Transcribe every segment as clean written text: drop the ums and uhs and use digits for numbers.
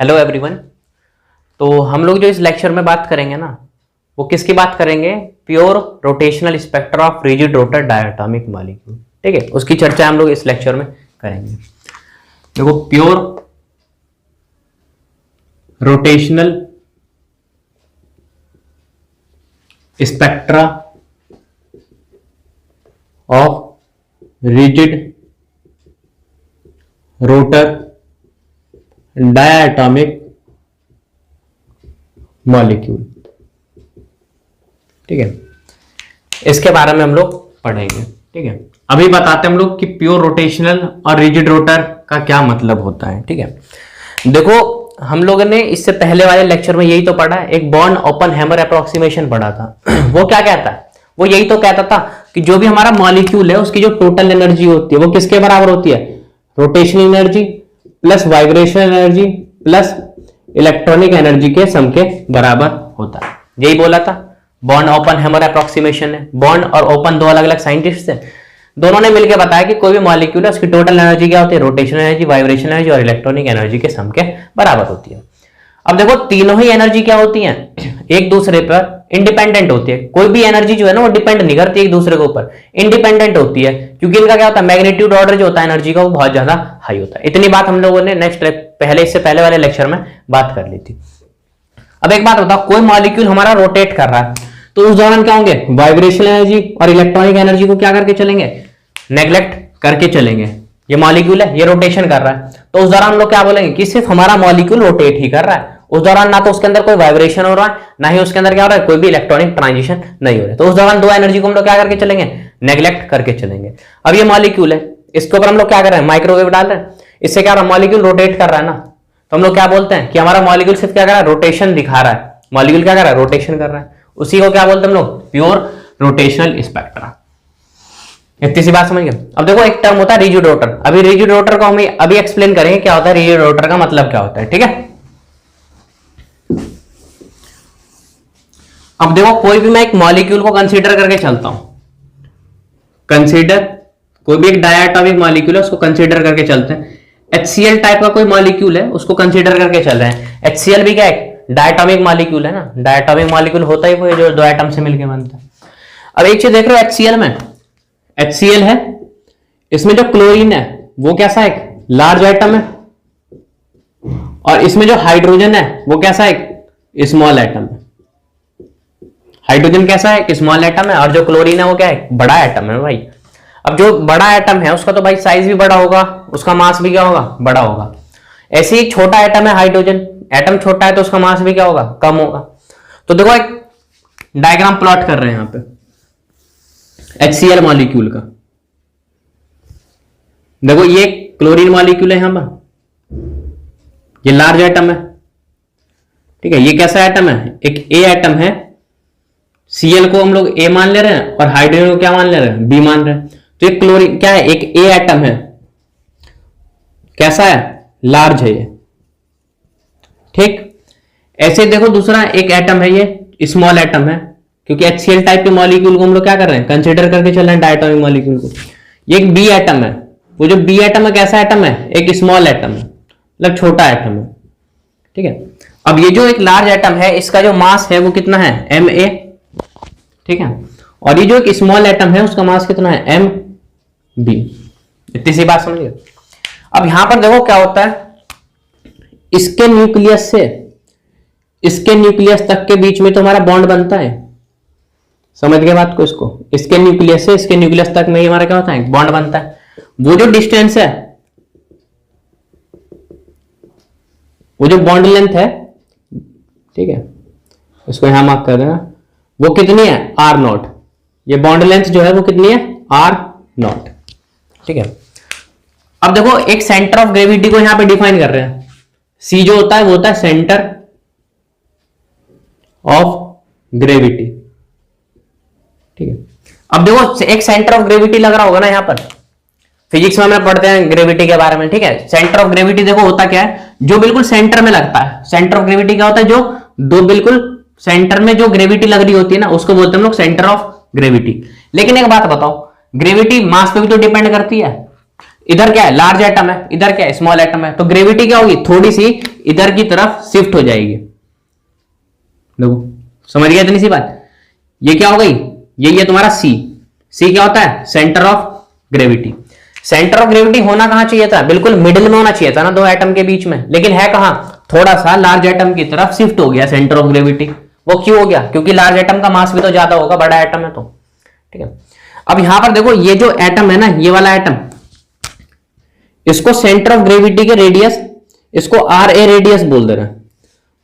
Hello everyone. तो हम लोग जो इस लेक्चर में बात करेंगे ना, वो किसकी बात करेंगे? Pure rotational spectra of rigid rotor diatomic molecule. ठीक है, उसकी चर्चा हम लोग इस लेक्चर में करेंगे। देखो, pure rotational spectra of rigid rotor diatomic molecule. ठीक है, इसके बारे में हम लोग पढ़ेंगे। ठीक है, अभी बताते हैं हम लोग कि प्योर रोटेशनल और रिजिड रोटर का क्या मतलब होता है। ठीक है, देखो हम लोगों ने इससे पहले वाले लेक्चर में यही तो पढ़ा है, एक बॉर्न ओपन हैमर अप्रोक्सीमेशन पढ़ा था। वो क्या कहता है? वो यही तो कहता था कि जो भी हमारा मॉलिक्यूल है उसकी जो टोटल एनर्जी होती है वो किसके बराबर होती है? Rotational energy plus vibrational energy plus electronic energy के सम के बराबर होता है। यही बोला था, बॉर्न ओपन हैमर अप्रोक्सीमेशन है। बॉर्न और ओपन दो अलग अलग साइंटिस्ट थे, दोनों ने मिलकर बताया कि कोई भी मॉलिक्यूल है उसकी टोटल एनर्जी क्या होती है? रोटेशनल एनर्जी, वाइब्रेशनल एनर्जी और इलेक्ट्रॉनिक एनर्जी के सम के बराबर होती है। अब देखो, तीनों ही एनर्जी क्या होती है? एक दूसरे पर इंडिपेंडेंट होती है। कोई भी एनर्जी जो है ना वो डिपेंड नहीं करती एक दूसरे के ऊपर, इंडिपेंडेंट होती है, क्योंकि इनका क्या होता है? मैग्नीट्यूड ऑर्डर जो होता है एनर्जी का वो बहुत ज्यादा हाई होता है। इतनी बात हम लोगों ने इससे पहले वाले लेक्चर में बात कर ली थी। अब एक बात बताओ, कोई मॉलिक्यूल हमारा रोटेट कर रहा है तो उस दौरान क्या होंगे? वाइब्रेशनल एनर्जी और इलेक्ट्रॉनिक एनर्जी को क्या करके चलेंगे? नेग्लेक्ट करके चलेंगे। ये मॉलिक्यूल है, ये रोटेशन कर रहा है, तो उस दौरान हम लोग क्या बोलेंगे कि सिर्फ हमारा मॉलिक्यूल रोटेट ही कर रहा है। उस दौरान ना तो उसके अंदर कोई वाइब्रेशन हो रहा है, ना ही उसके अंदर क्या हो रहा है? कोई भी इलेक्ट्रॉनिक ट्रांजिशन नहीं हो रहा है। तो उस दौरान दो एनर्जी को हम लोग क्या करके चलेंगे? नेग्लेक्ट करके चलेंगे। अब ये मॉलिक्यूल है, इसके ऊपर हम लोग क्या कर रहे हैं? माइक्रोवेव डाल रहे हैं। इससे क्या हो रहा है? मॉलिक्यूल रोटेट कर रहा है ना, तो हम लोग क्या बोलते हैं कि हमारा मॉलिक्यूल सिर्फ क्या कर रहा है? रोटेशन दिखा रहा है। मॉलिक्यूल क्या कर रहा है? रोटेशन कर रहा है। उसी को क्या बोलते हैं हम लोग? Pure rotational spectra. इतनी सी बात समझ गए? अब देखो, एक टर्म होता है रिजिड रोटर। अभी रिजिड रोटर को हम अभी एक्सप्लेन करेंगे क्या होता है, रिजिड रोटर का मतलब क्या होता है। ठीक है, अब देखो, कोई भी मैं एक मॉलिक्यूल को कंसीडर करके चलता हूं, कंसीडर कोई भी एक डायटोमिक मॉलिक्यूल है उसको कंसीडर करके चलते हैं। HCl टाइप का कोई मॉलिक्यूल है उसको कंसीडर करके चल रहे हैं। HCl भी क्या है? डायटोमिक मॉलिक्यूल है ना। डायटोमिक मॉलिक्यूल होता ही वो है जो दो एटम से मिलकर बनता है। अब एक चीज देख रहे हो, HCl में HCl है, इसमें जो क्लोरीन है वो कैसा है? लार्ज एटम है, और इसमें जो हाइड्रोजन है वो कैसा है? स्मॉल एटम है। हाइड्रोजन कैसा है? स्मॉल एटम है, और जो क्लोरीन है वो क्या है? बड़ा एटम है भाई। अब जो बड़ा एटम है उसका तो भाई साइज भी बड़ा होगा, उसका मास भी क्या होगा? बड़ा होगा। ऐसे ही छोटा एटम है हाइड्रोजन, एटम छोटा है तो उसका मास भी क्या होगा? कम होगा। तो देखो, एक डायग्राम प्लॉट कर रहे हैं यहां पे HCl मॉलिक्यूल का। देखो, ये क्लोरीन मॉलिक्यूल है यहां पर, ये लार्ज एटम है। ठीक है, ये कैसा एटम है? एक ए एटम है। Cl को हम लोग A मान ले रहे हैं और हाइड्रोजन को क्या मान ले रहे हैं? B मान रहे हैं। तो ये क्लोरीन क्या है? एक A एटम है। कैसा है? लार्ज है ये। ठीक, ऐसे देखो, दूसरा एक एटम है, ये स्मॉल एटम है, क्योंकि HCl टाइप के मॉलिक्यूल को हम लोग क्या कर रहे हैं? कंसीडर करके चल रहे हैं डायटोमिक मॉलिक्यूल को। ये एक B एटम है। वो जो B एटम है कैसा एटम है? एक स्मॉल एटम है, मतलब छोटा एटम है। ठीक है, अब ये जो एक लार्ज एटम है इसका जो मास है वो कितना है? Ma। ठीक है, और ये जो एक स्मॉल एटम है उसका मास कितना है? Mb। इतनी सी बात समझिए। अब यहां पर देखो क्या होता है, इसके न्यूक्लियस से इसके न्यूक्लियस तक के बीच में तो हमारा बॉन्ड बनता है। समझ गए बात को? इसको इसके न्यूक्लियस से इसके न्यूक्लियस तक में हमारा क्या होता है? बॉन्ड बनता है। वो जो डिस्टेंस है, वो जो बॉन्ड लेंथ है, ठीक है, इसको यहां मार्क कर देना, वो कितनी है? R0। ये बॉन्ड लेंथ जो है वो कितनी है? R0। ठीक है, अब देखो, एक सेंटर ऑफ ग्रेविटी को यहां पे डिफाइन कर रहे हैं। C जो होता है वो होता है सेंटर ऑफ ग्रेविटी। ठीक है, अब देखो, एक सेंटर ऑफ ग्रेविटी लग रहा होगा ना यहां पर, फिजिक्स में हम पढ़ते हैं ग्रेविटी के बारे में। ठीक है, सेंटर ऑफ ग्रेविटी देखो होता क्या है? जो बिल्कुल सेंटर में लगता है। सेंटर ऑफ ग्रेविटी क्या होता है? जो दो बिल्कुल सेंटर में जो ग्रेविटी लग रही होती है ना, उसको बोलते हैं हम लोग सेंटर ऑफ ग्रेविटी। लेकिन एक बात बताओ, ग्रेविटी मास पे भी तो डिपेंड करती है। इधर क्या है, लार्ज एटम है, इधर क्या है, स्मॉल एटम है, तो ग्रेविटी क्या होगी, थोड़ी सी इधर की तरफ शिफ्ट हो जाएगी। देखो समझ गया इतनी सी बात। ये क्या हो गई, ये तुम्हारा सी। सी क्या होता है, centre of gravity. Centre of gravity होना कहां चाहिए था, बिल्कुल मिडिल में होना चाहिए था ना, दो एटम के बीच में, लेकिन है कहां, थोड़ा सा लार्ज एटम की तरफ शिफ्ट हो गया सेंटर ऑफ ग्रेविटी। वो क्यों हो गया, क्योंकि लार्ज एटम का मास भी तो ज्यादा होगा, बड़ा एटम है तो, ठीक है। अब यहां पर देखो ये जो एटम है ना, ये वाला एटम, इसको सेंटर ऑफ ग्रेविटी के रेडियस, इसको आर ए रेडियस बोल दे रहे हैं,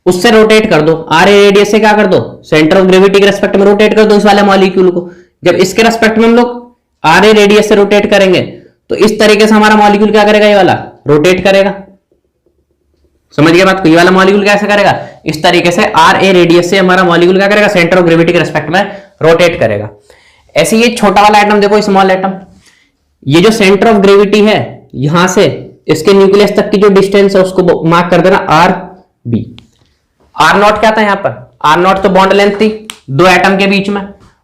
उससे रोटेट कर दो। आर ए रेडियस से क्या कर दो, सेंटर ऑफ ग्रेविटी के रेस्पेक्ट में रोटेट कर दो इस वाले मॉलिक्यूल को। जब इसके रेस्पेक्ट में हम लोग आर ए रेडियस से रोटेट करेंगे तो इस तरीके से हमारा मॉलिक्यूल क्या करेगा, ये वाला रोटेट करेगा। समझ गया बात को, ये वाला मॉलिक्यूल कैसे करेगा, इस तरीके से आर ए रेडियस से हमारा मॉलिक्यूल क्या करेगा, सेंटर ऑफ ग्रेविटी के रेस्पेक्ट में रोटेट करेगा। ऐसे ये छोटा वाला एटम देखो, स्मॉल एटम, ये जो सेंटर ऑफ ग्रेविटी है यहां से इसके न्यूक्लियस तक की जो डिस्टेंस है उसको मार्क कर देना आर बी। आर नॉट क्या था यहां पर, आर नॉट तो बॉन्ड लेंथ थी दो एटम के बीच में,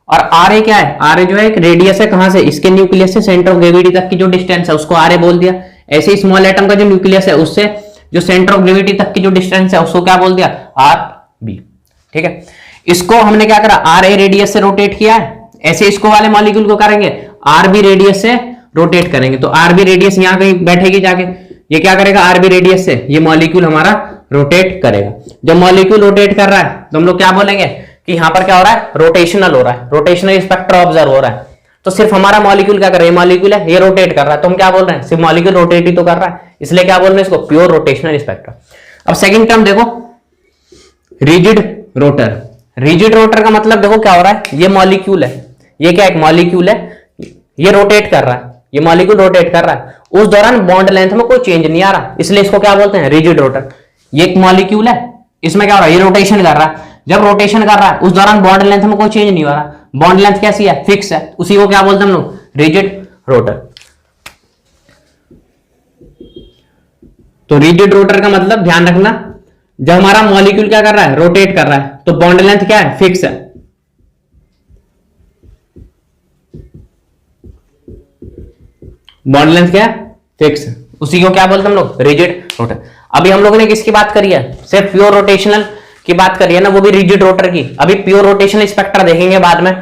और आर ए क्या है, आर ए जो है एक रेडियस है, कहां से, इसके न्यूक्लियस से सेंटर ऑफ ग्रेविटी तक की जो डिस्टेंस है उसको आर ए बोल दिया। ऐसे ही स्मॉल एटम का जो न्यूक्लियस है उससे जो सेंटर ऑफ ग्रेविटी तक की जो डिस्टेंस है उसको क्या बोल दिया, आर बी। ठीक है, इसको हमने क्या करा, आर ए रेडियस से रोटेट किया है। ऐसे इसको वाले मॉलिक्यूल को करेंगे आर बी रेडियस से रोटेट करेंगे, तो आर बी रेडियस यहां कहीं बैठेगी जाके, ये क्या करेगा, आर बी रेडियस से ये मॉलिक्यूल हमारा रोटेट करेगा। जब मॉलिक्यूल रोटेट कर रहा है तो हम लोग क्या बोलेंगे कि यहां पर क्या हो रहा है, रोटेशनल हो रहा है, रोटेशनल स्पेक्ट्रा ऑब्जर्व हो रहा है। तो सिर्फ हमारा मॉलिक्यूल क्या कर रहा है, मॉलिक्यूल है ये रोटेट कर रहा है, तो हम क्या बोल रहे हैं, सिर्फ मॉलिक्यूल रोटेट ही तो कर रहा है, इसलिए क्या बोल रहे हैं इसको, प्योर रोटेशनल स्पेक्ट्रा। अब सेकंड टर्म देखो, रिजिड रोटर। रिजिड रोटर का मतलब देखो क्या हो रहा है, ये मॉलिक्यूल है, ये क्या एक मॉलिक्यूल है, ये रोटेट कर रहा है, ये मॉलिक्यूल रोटेट कर रहा है, उस दौरान बॉन्ड लेंथ में कोई चेंज नहीं आ रहा, इसलिए इसको क्या बोलते हैं, रिजिड रोटर। ये एक मॉलिक्यूल है, इसमें क्या हो रहा है, ये रोटेशन कर रहा है, जब रोटेशन कर रहा है उस दौरान बॉन्ड लेंथ में कोई चेंज नहीं हो रहा, बॉन्ड लेंथ कैसी है, फिक्स है, उसी को क्या बोलते हैं हम लोग, रिजिड रोटर। तो रिजिड रोटर का मतलब ध्यान रखना, जब हमारा मॉलिक्यूल क्या कर रहा है, रोटेट कर रहा है, तो बॉन्ड लेंथ क्या है, फिक्स है। बॉन्ड लेंथ क्या है, फिक्स है, उसी को क्या बोलते हैं हम लोग, रिजिड रोटर। अभी हम लोगों ने किसकी बात करी है, सिर्फ प्योर रोटेशनल की बात करी है ना, वो भी रिजिड रोटर की। अभी प्योर रोटेशनल स्पेक्ट्रा देखेंगे बाद में,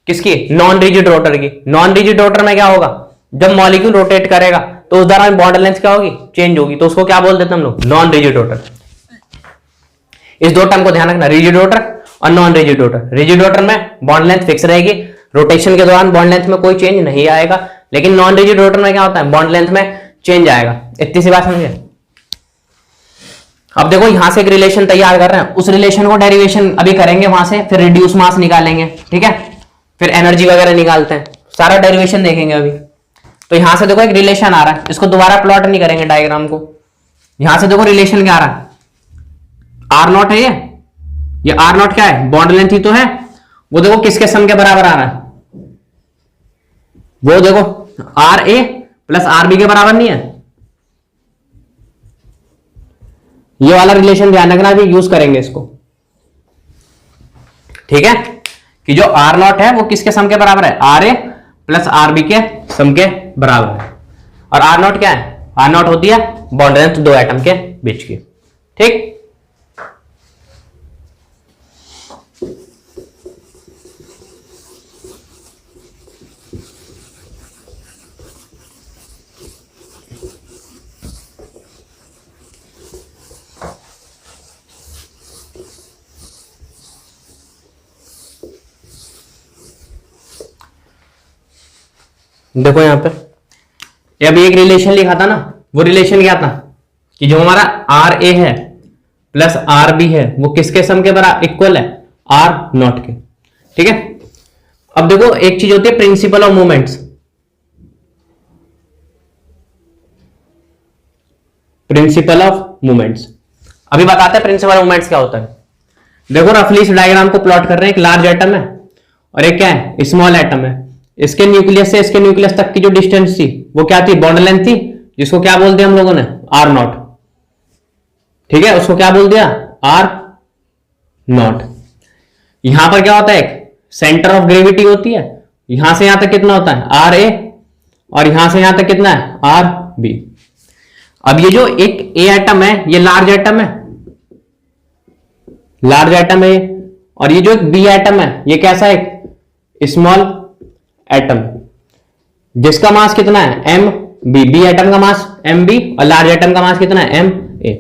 किसकी, नॉन रिजिड रोटर की। नॉन रिजिड रोटर में क्या होगा, जब मॉलिक्यूल रोटेट करेगा तो उस दौरान बॉन्ड लेंथ क्या होगी, चेंज होगी, तो उसको क्या बोल देते हैं हम लोग, नॉन रिजिड रोटर। इस दो टर्म को ध्यान रखना, रिजिड रोटर और non rigid rotor. Rigid rotor में बॉन्ड लेंथ फिक्स रहेगी, रोटेशन के दौरान बॉन्ड लेंथ में कोई चेंज नहीं आएगा, लेकिन नॉन रिजिड रोटर में क्या होता है, बॉन्ड लेंथ में चेंज आएगा। इतनी सी बात समझे। अब देखो यहां से एक रिलेशन तैयार कर रहे हैं, उस रिलेशन को डेरिवेशन अभी करेंगे वहां से, फिर रिड्यूस मास निकालेंगे, ठीक है, फिर एनर्जी वगैरह निकालते हैं, सारा डेरिवेशन देखेंगे अभी। तो यहां से देखो एक रिलेशन आ रहा है, इसको दोबारा प्लॉट नहीं करेंगे डायग्राम को। यहां से देखो रिलेशन क्या आ रहा है, आर नॉट है ये आर नॉट क्या है, बॉन्ड लेंथ ही तो है, वो देखो किसके सम के बराबर आ रहा है, वो देखो R A plus R B के बराबर नहीं है। ये वाला रिलेशन ध्यान रखना, भी यूज करेंगे इसको, ठीक है, कि जो आर नॉट है वो किसके सम के बराबर है, R A plus R B के सम के बराबर है। और आर नॉट क्या है, आर नॉट होती है बॉन्ड लेंथ दो एटम के बीच की, ठीक। देखो यहां पे अभी एक रिलेशन लिखा था ना, वो रिलेशन क्या था कि जो हमारा आर ए है प्लस आर बी है वो किसके सम के बराबर इक्वल है, आर नॉट के, ठीक है। अब देखो एक चीज होती है principal of movements, principal of movements. अभी बताते हैं प्रिंसिपल ऑफ मूवमेंट्स क्या होता है। देखो रफली इस डायग्राम को प्लॉट कर रहे हैं, एक लार्ज एटम है और एक क्या है, स्मॉल एटम है। इसके न्यूक्लियस से इसके न्यूक्लियस तक की जो डिस्टेंस थी वो क्या थी, बॉन्ड लेंथ थी, जिसको क्या बोल दिया हम लोगों ने, आर नॉट, ठीक है, उसको क्या बोल दिया, आर नॉट। यहां पर क्या होता है, एक सेंटर ऑफ ग्रेविटी होती है, यहां से यहां तक कितना होता है, आर ए, और यहां से यहां तक कितना है आर बी। अब ये जो एक ए एटम है ये लार्ज एटम है, लार्ज एटम है, और ये जो एक बी एटम है ये कैसा है एक स्मॉल एटम जिसका मास कितना है एम बी। बी एटम का मास एम बी और लार्ज एटम का मास कितना है एम ए।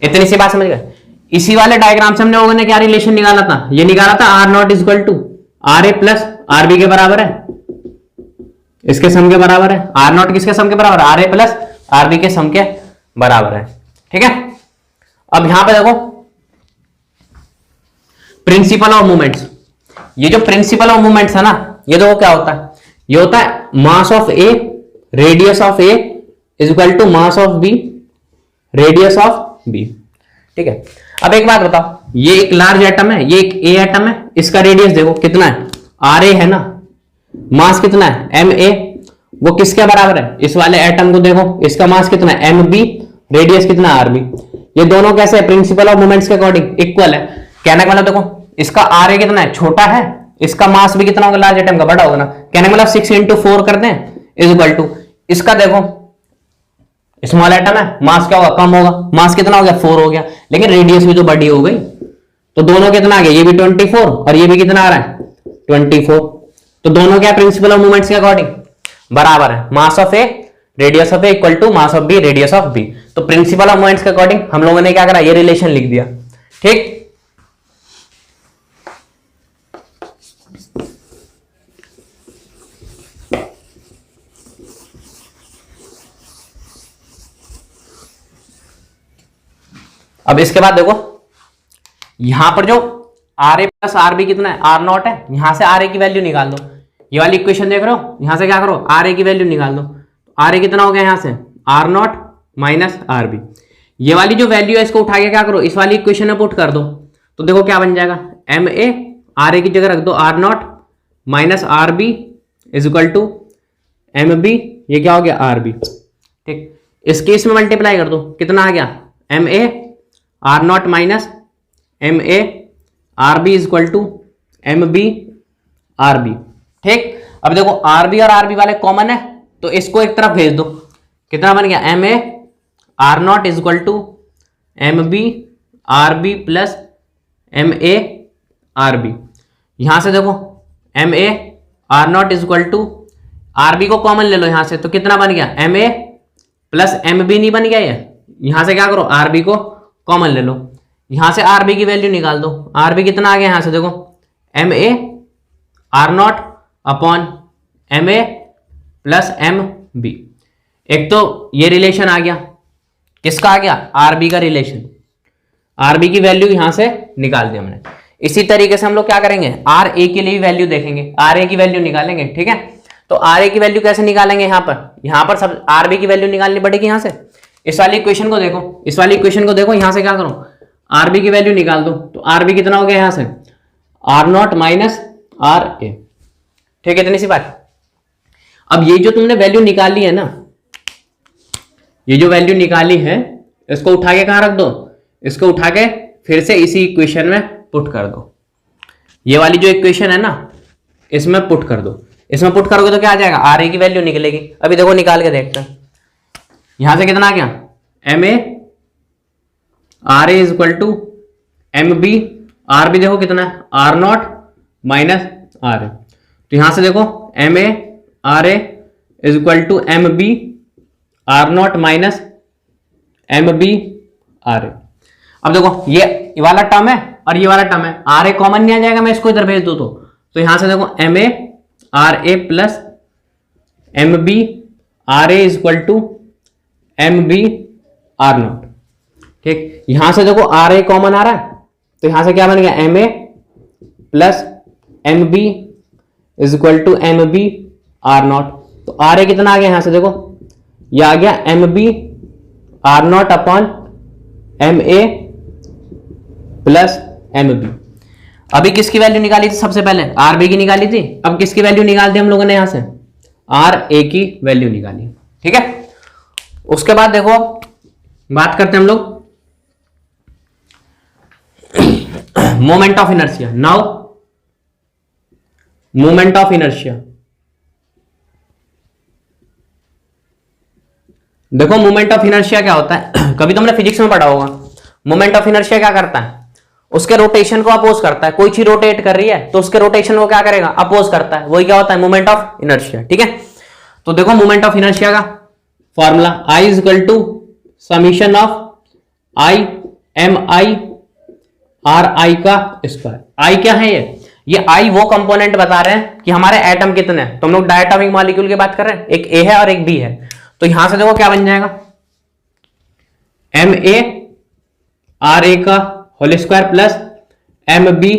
इतनी सी बात समझ गए। इसी वाले डायग्राम से हमने लोगों ने क्या रिलेशन निकाला था, ये निकाला था R nought is equal to R A plus R B के बराबर है, इसके सम के बराबर है। आर नॉट किसके सम के बराबर है, R A plus R B के सम के बराबर है। ठीक है, अब यहां पे देखो प्रिंसिपल ऑफ मूवमेंट्स। ये जो प्रिंसिपल ऑफ मूवमेंट्स है ना, ये देखो क्या होता है, ये होता है mass of A radius of A is equal to mass of B radius of B. ठीक है, अब एक बात बताओ, ये एक लार्ज एटम है, ये एक ए एटम है, इसका रेडियस देखो कितना है आर ए है ना, मास कितना है एम ए, वो किसके बराबर है इस वाले एटम को देखो, इसका मास कितना है एम बी, रेडियस कितना है आर बी। ये दोनों कैसे है प्रिंसिपल ऑफ मूवमेंट्स के अकॉर्डिंग इक्वल है। कहने का मतलब देखो इसका आर ए कितना है छोटा है, इसका मास भी कितना होगा लार्ज एटम का बड़ा होगा ना। कहने का मतलब 6 इंटू 4 कर दें इज इक्वल टू, इसका देखो स्मॉल एटम है, मास क्या होगा कम होगा, मास कितना हो गया 4 हो गया, लेकिन रेडियस भी तो बड़ी हो गई, तो दोनों कितना आ गया, ये भी 24 और ये भी कितना आ रहा है 24, तो दोनों क्या प्रिंसिपल ऑफ मूवमेंट्स के अकॉर्डिंग बराबर है। Mass of A radius of A equal to mass of B radius of B. तो प्रिंसिपल ऑफ मूवमेंट्स के अकॉर्डिंग हम लोगों ने क्या करा, ये रिलेशन लिख दिया। ठीक, अब इसके बाद देखो यहां पर जो R A plus R B कितना है आर नॉट है, यहां से आर ए की वैल्यू निकाल दो। ये वाली इक्वेशन देख रहे हो, यहां से क्या करो आर ए की वैल्यू निकाल दो। आर ए कितना हो गया यहां से R not minus R B. ये वाली जो वैल्यू है इसको उठा के क्या करो इस वाली इक्वेशन में पुट कर दो, तो देखो क्या बन जाएगा एम ए, आर ए की जगह रख दो R not minus R B is equal to M B, ये क्या हो गया आर बी। ठीक, इसके इसमें मल्टीप्लाई कर दो, कितना आ गया M A R not minus M A R B is equal to M B R B. ठीक, अब देखो आर बी और आर बी वाले कॉमन है, तो इसको एक तरफ भेज दो, कितना बन गया M A R nought is equal to M B R B plus M A R B. यहां से देखो M A R nought is equal to R B को कॉमन ले लो यहां से, तो कितना बन गया M A plus M B नहीं बन गया ये, यहां से क्या करो आर बी को कॉमन ले लो, यहां से आर बी की वैल्यू निकाल दो। आर बी कितना आ गया यहां से देखो M A R not upon M A plus M B. एक तो ये रिलेशन आ गया, किसका आ गया आर बी का रिलेशन, आर बी की वैल्यू यहां से निकाल दी हमने। इसी तरीके से हम लोग क्या करेंगे आर ए के लिए भी वैल्यू देखेंगे, आर ए की वैल्यू निकालेंगे। ठीक है, तो आर ए की वैल्यू कैसे निकालेंगे, यहां पर सब आर बी की वैल्यू निकालनी पड़ेगी। यहां से इस वाली इक्वेशन को देखो, इस वाली इक्वेशन को देखो, यहां से क्या करो आर बी की वैल्यू निकाल दो, तो आर बी कितना हो गया यहां से आर नॉट माइनस आर ए। ठीक है, इतनी सी बात। अब ये जो तुमने वैल्यू निकाली है ना, ये जो वैल्यू निकाली है इसको उठा के कहां रख दो, इसको उठा के फिर से इसी इक्वेशन में पुट कर दो। ये वाली जो इक्वेशन है ना इसमें पुट कर दो, इसमें पुट करोगे तो क्या आ जाएगा आर ए की वैल्यू निकलेगी। अभी देखो निकाल के देखते हैं, यहां से कितना आ गया M A R A is equal to M B, R B देखो कितना है R not minus R A, तो यहां से देखो M A R A is equal to M B R not minus M B R A. अब देखो ये वाला टर्म है और ये वाला टर्म है, आर ए कॉमन नहीं आ जाएगा, मैं इसको इधर भेज दूं तो यहां से देखो M A R A plus M B R A is equal to M B R nought. ठीक, यहां से देखो आर ए कॉमन आ रहा है, तो यहां से क्या बन गया M A plus M B is equal to M B R nought. तो आर ए कितना आ गया यहां से देखो, ये आ गया M B R not upon M A plus M B. अभी किसकी वैल्यू निकाली थी सबसे पहले आर बी की निकाली थी, अब किसकी वैल्यू निकाल दी हम लोगों ने यहां से आर ए की वैल्यू निकाली। ठीक है, उसके बाद देखो बात करते हैं हम लोग moment of inertia. Now moment of inertia, देखो मोमेंट ऑफ इनर्शिया क्या होता है कभी तुमने फिजिक्स में पढ़ा होगा। मोमेंट ऑफ इनर्शिया क्या करता है, उसके रोटेशन को अपोज करता है। कोई चीज रोटेट कर रही है तो उसके रोटेशन को क्या करेगा, अपोज करता है। वही क्या होता है, मोमेंट ऑफ इनर्शिया। ठीक है, तो देखो मोमेंट ऑफ इनर्शिया का formula I is equal to summation of I M I R I का स्क्वायर। आई क्या है, ये आई वो कंपोनेंट बता रहे हैं कि हमारे एटम कितने हैं। तो हम लोग डायटोमिक मॉलिक्यूल की बात कर रहे हैं, एक ए है और एक बी है। तो यहां से देखो क्या बन जाएगा, एम ए आर ए का whole square plus M B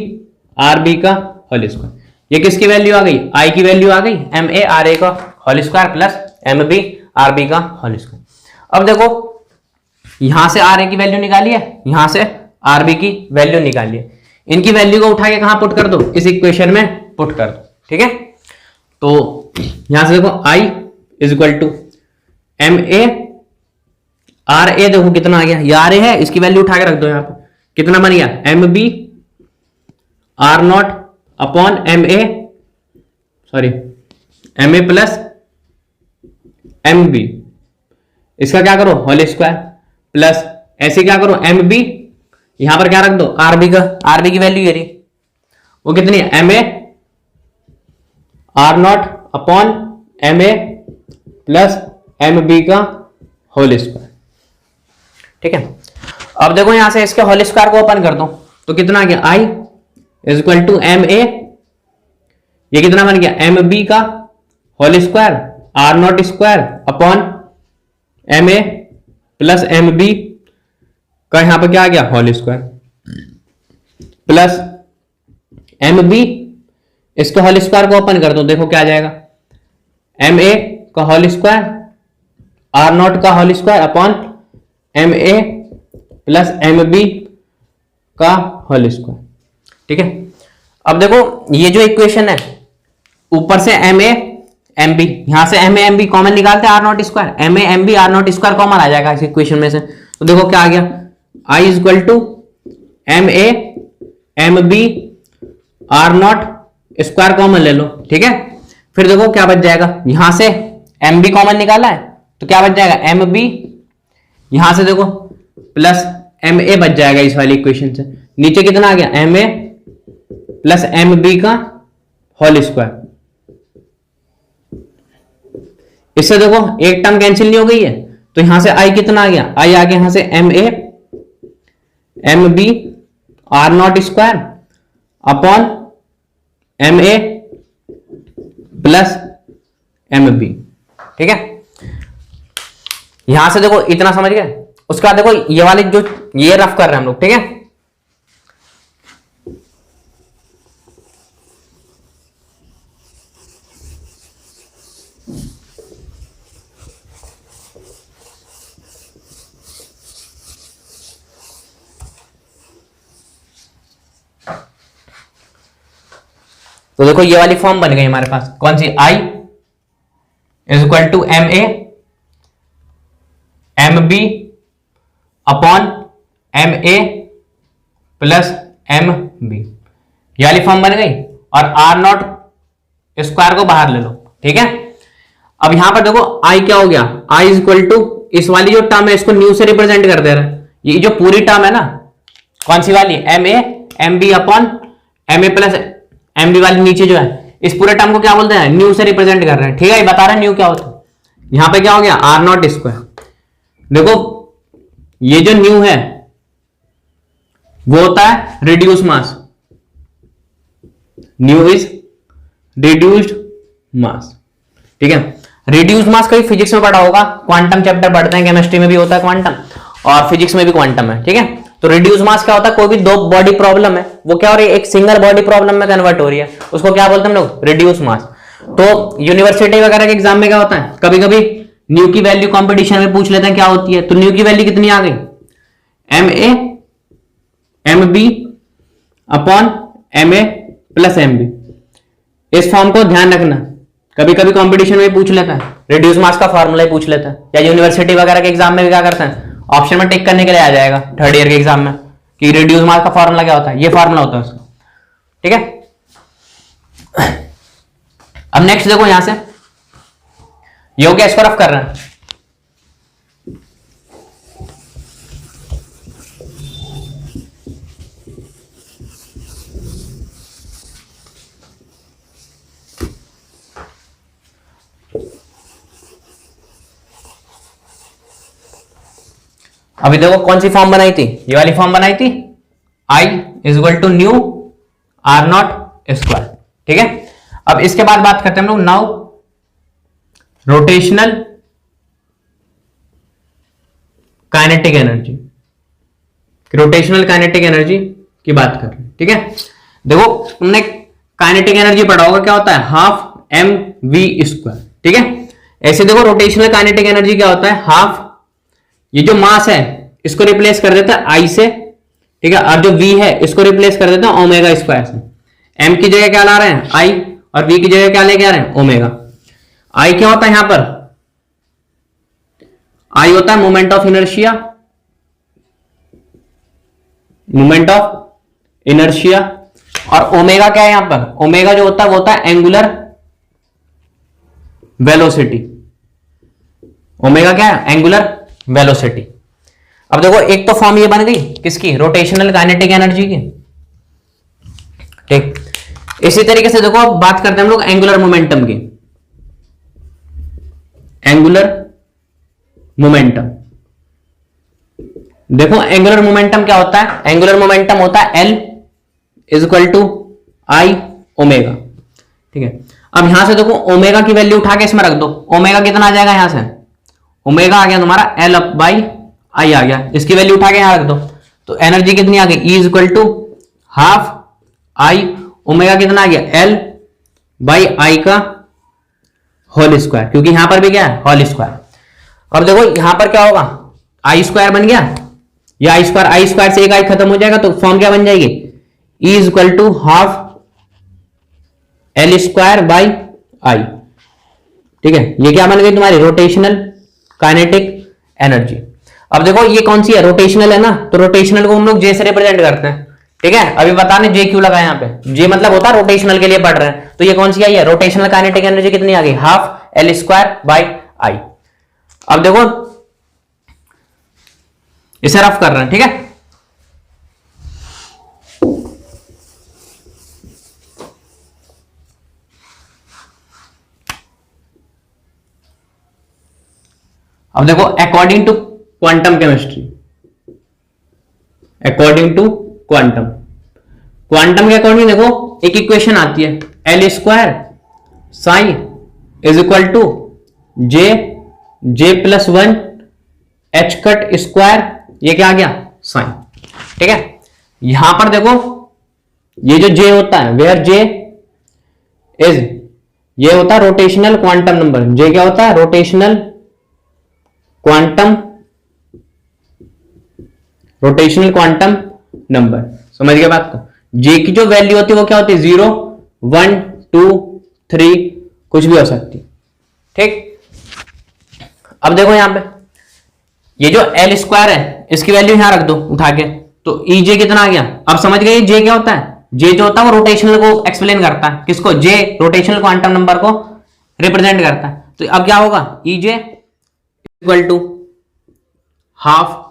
R B का होल स्क्वायर। ये किसकी वैल्यू आ गई, आई की वैल्यू आ गई, एम ए आर ए का whole square plus M B R B का होल स्क्वायर। अब देखो यहां से आर ए की वैल्यू निकाली है, यहां से आर बी की वैल्यू निकाली है। इनकी वैल्यू को उठा के कहां पुट कर दो, इस इक्वेशन में पुट कर दो। ठीक है, तो यहां से देखो I is equal to M A R A, देखो कितना आ गया, ये आर ए है, इसकी वैल्यू उठा के रख दो। यहां पे कितना बन गया, M B R not upon M A, sorry M A plus M B, इसका क्या करो होल स्क्वायर प्लस ऐसे क्या करो एम बी, यहां पर क्या रख दो आरबी का, आरबी की वैल्यू ये रही, वो कितनी है, M A R not upon M A plus M B का होल स्क्वायर। ठीक है, अब देखो यहां से इसके होल स्क्वायर को ओपन कर दो तो कितना आ गया, I is equal to M A, ये कितना बन गया, एम बी का whole square R not square upon M A plus M B का, यहां पर क्या आ गया whole square plus M B, इसके होल स्क्वायर को ओपन कर दो, देखो क्या आ जाएगा, एम ए का होल स्क्वायर आर नॉट का whole square upon M A plus M B का होल स्क्वायर। ठीक है, अब देखो ये जो इक्वेशन है, ऊपर से एम ए एम बी, यहां से M A M B common निकालते हैं, R not square, M A M B R not square common आ जाएगा इस इक्वेशन में से। तो देखो क्या आ गया, I is equal to M A M B R not square common ले लो। ठीक है, फिर देखो क्या बच जाएगा, यहां से एम बी कॉमन निकाला है तो क्या बच जाएगा, एम बी, यहां से देखो प्लस एम ए बच जाएगा इस वाली इक्वेशन से। नीचे कितना आ गया, M A plus M B का होल स्क्वायर। इससे देखो एक टर्म कैंसिल नहीं हो गई है, तो यहां से आई कितना आ गया, आई आ गया यहां से M A M B R not square upon M A plus M B. ठीक है, यहां से देखो इतना समझ गए। उसका देखो ये वाली जो ये रफ कर रहे हैं हम लोग। ठीक है, तो देखो ये वाली फॉर्म बन गई हमारे पास, कौन सी, I is equal to M A M B upon M A plus M B, ये वाली फॉर्म बन गई। और आर नॉट स्क्वायर को बाहर ले लो। ठीक है, अब यहां पर देखो I क्या हो गया, I इज इक्वल टू इस वाली जो टर्म है इसको न्यू से रिप्रेजेंट कर दे रहे हैं। ये जो पूरी टर्म है ना, कौन सी वाली, M A M B upon M A plus M B वाली नीचे जो है, इस पूरे टर्म को क्या बोलते हैं, न्यू से रिप्रेजेंट कर रहे हैं। ठीक है, ये बता रहे हैं न्यू क्या होता है। यहां पे क्या हो गया, आर नॉट स्क्वायर। देखो ये जो न्यू है वो होता है reduce mass, nu is reduced mass. ठीक है, रिड्यूस मास कभी फिजिक्स में पढ़ा होगा, क्वांटम चैप्टर पढ़ते हैं, केमिस्ट्री में भी होता है क्वांटम और फिजिक्स में भी क्वांटम है। ठीक है, तो रिड्यूस मास क्या होता है, कोई भी दो बॉडी प्रॉब्लम है वो क्या हो रही है, एक सिंगल बॉडी प्रॉब्लम में कन्वर्ट हो रही है, उसको क्या बोलते हैं हम लोग, रिड्यूस मास। तो यूनिवर्सिटी वगैरह के एग्जाम में क्या होता है, कभी कभी न्यू की वैल्यू कंपटीशन में पूछ लेते हैं क्या होती है, तो न्यू की वैल्यू कितनी आ गई, M A M B upon M A plus M B. इस फॉर्म को ध्यान रखना, कभी कभी कंपटीशन में पूछ लेता है, रिड्यूस मास का फॉर्मूला ही पूछ लेता है, या यूनिवर्सिटी वगैरह के एग्जाम में भी क्या करते हैं, ऑप्शन में टिक करने के लिए आ जाएगा थर्ड ईयर के एग्जाम में कि रिड्यूस मास का फॉर्मूला क्या होता है, ये फॉर्मूला होता है उसका। ठीक है, अब नेक्स्ट देखो यहां से ये हो गया, इसको रफ कर रहे हैं। अभी देखो कौन सी फॉर्म बनाई थी, ये वाली फॉर्म बनाई थी, I is equal to nu R not square. ठीक है, अब इसके बाद बात करते हैं हम लोग now rotational kinetic energy. Rotational kinetic energy की बात कर रहे हैं। ठीक है, देखो तुमने काइनेटिक एनर्जी पढ़ा होगा, क्या होता है, हाफ एम वी स्क्वायर। ठीक है, ऐसे देखो रोटेशनल काइनेटिक एनर्जी क्या होता है, हाफ, ये जो मास है इसको रिप्लेस कर देता है आई से। ठीक है, और जो वी है इसको रिप्लेस कर देते हैं ओमेगा स्क्वायर से। एम की जगह क्या ला रहे हैं, आई, और वी की जगह क्या लेके आ रहे हैं, ओमेगा। आई क्या होता है यहां पर, आई होता है moment of inertia, moment of inertia, और ओमेगा क्या है यहां पर, ओमेगा जो होता है वो होता है एंगुलर वेलोसिटी। ओमेगा क्या है, एंगुलर वेलोसिटी। अब देखो एक तो फॉर्म ये बन गई किसकी, रोटेशनल काइनेटिक एनर्जी की। ठीक, इसी तरीके से देखो अब बात करते हैं हम लोग एंगुलर मोमेंटम की। एंगुलर मोमेंटम, देखो एंगुलर मोमेंटम क्या होता है, एंगुलर मोमेंटम होता है L is equal to I omega. ठीक है, अब यहां से देखो ओमेगा की वैल्यू उठा के इसमें रख दो, ओमेगा कितना आ जाएगा, यहां से ओमेगा आ गया तुम्हारा L अप बाई आई आ गया, इसकी वैल्यू उठा के यहां रख दो, तो एनर्जी कितनी आ गई, E is equal to half I omega कितना आ गया, L बाई आई का होल स्क्वायर, क्योंकि यहां पर भी क्या है, होल स्क्वायर। अब देखो यहां पर क्या होगा, आई स्क्वायर बन गया, या आई स्क्वायर से एक आई खत्म हो जाएगा, तो फॉर्म क्या बन जाएगी, E is equal to half L square by I. ठीक है, ये क्या बन गई तुम्हारी रोटेशनल काइनेटिक एनर्जी। अब देखो ये कौन सी है, रोटेशनल है ना, तो रोटेशनल को हम लोग जे से रिप्रेजेंट करते हैं। ठीक है, अभी बताने जे क्यों लगा यहाँ पे, जे मतलब होता है रोटेशनल के लिए पढ़ रहे हैं, तो ये कौन सी आई है, रोटेशनल काइनेटिक एनर्जी कितनी आ गई, half L square by I. अब देखो इसे रफ कर रहे हैं। ठीक है, अब देखो according to quantum chemistry, according to quantum के अकॉर्डिंग देखो एक इक्वेशन आती है, L square psi is equal to J plus one H cut square, ये क्या आ गया, साइन। ठीक है, यहां पर देखो ये जो जे होता है, वेयर जे इज, ये होता है रोटेशनल क्वांटम नंबर, जे क्या होता है, रोटेशनल क्वांटम नंबर। समझ गए बात को, जे की जो वैल्यू होती है वो क्या होती है, 0 1 2 3 कुछ भी हो सकती। ठीक, अब देखो यहां पे ये जो एल स्क्वायर है इसकी वैल्यू यहां रख दो उठा के, तो ई जे कितना आ गया। अब समझ गए जे क्या होता है, जे जो होता है वो रोटेशनल को एक्सप्लेन करता है, किसको, जे रोटेशनल क्वांटम नंबर को रिप्रेजेंट करता है। तो अब क्या होगा, ई J equal to half